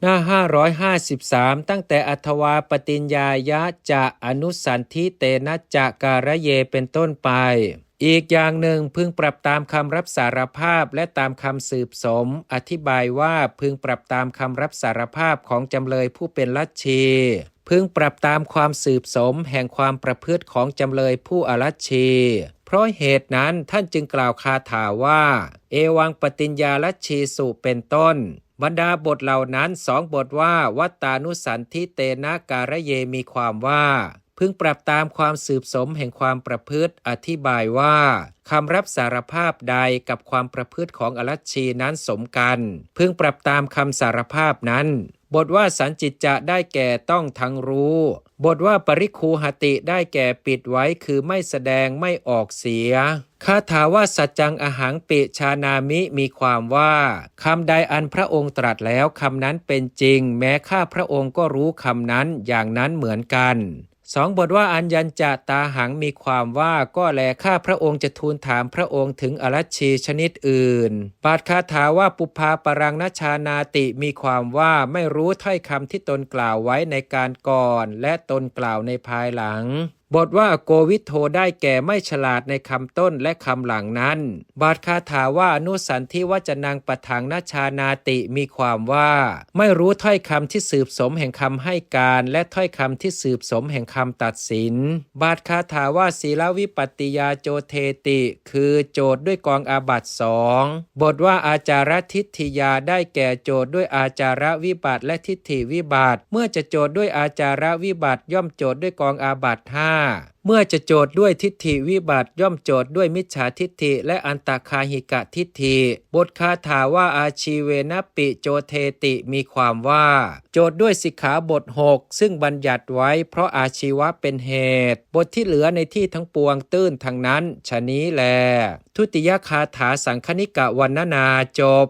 หน้า553ตั้งแต่อัทวาปฏิญญายะจะอนุสันธิเตนะจะการะเยเป็นต้นไปอีกอย่างหนึ่งพึงปรับตามคำรับสารภาพและตามคำสืบสมอธิบายว่าพึงปรับตามคำรับสารภาพของจำเลยผู้เป็นลัทธิพึงปรับตามความสืบสมแห่งความประพฤติของจำเลยผู้อลัทธิเพราะเหตุนั้นท่านจึงกล่าวคาถาว่าเอวังปฏิญญาลัทธิสุเป็นต้นบรรดาบทเหล่านั้น2บทว่าวัตตานุสันธิเตนะการะเยมีความว่าพึงปรับตามความสืบสมแห่งความประพฤติอธิบายว่าคำรับสารภาพใดกับความประพฤติของอลัทธินั้นสมกันพึงปรับตามคำสารภาพนั้นบทว่าสันจิตจะได้แก่ต้องทั้งรู้บทว่าปริคูหติได้แก่ปิดไว้คือไม่แสดงไม่ออกเสียคาถาว่าสัจจังอหังปิชานามิมีความว่าคำใดอันพระองค์ตรัสแล้วคำนั้นเป็นจริงแม้ข้าพระองค์ก็รู้คำนั้นอย่างนั้นเหมือนกัน2บทว่าอัญญัญจะตาหังมีความว่าก็แลข้าพระองค์จะทูลถามพระองค์ถึงอลัทธิชนิดอื่นปาฐคาถาว่าปุพพาปรังนชานาติมีความว่าไม่รู้ถ้อยคำที่ตนกล่าวไว้ในการก่อนและตนกล่าวในภายหลังบทว่าโกวิทโธได้แก่ไม่ฉลาดในคำต้นและคำหลังนั้นบาทคาถาว่าอนุสันธิวจนังปถังนชานาติมีความว่าไม่รู้ถ้อยคำที่สืบสมแห่งคำให้การและถ้อยคำที่สืบสมแห่งคำตัดสินบาทคาถาว่าศีลวิปัตติยาโจเทติคือโจทย์ด้วยกองอาบัติ2บทว่าอาจารทิฏฐิยาได้แก่โจทย์ด้วยอาจารวิบัติและทิฏฐิวิบัติเมื่อจะโจทย์ด้วยอาจารวิบัติย่อมโจทย์ด้วยกองอาบัติ5เมื่อจะโจทย์ด้วยทิฏฐิวิบัติย่อมโจทย์ด้วยมิจฉาทิฏฐิและอันตคาหิกะทิฏฐิบทคาถาว่าอาชีเวนะปิโจเทติมีความว่าโจทย์ด้วยสิกขาบท6ซึ่งบัญญัติไว้เพราะอาชีวะเป็นเหตุบทที่เหลือในที่ทั้งปวงตื้นทั้งนั้นฉะนี้แลทุติยคาถาสังคณิกะวรรณนาจบ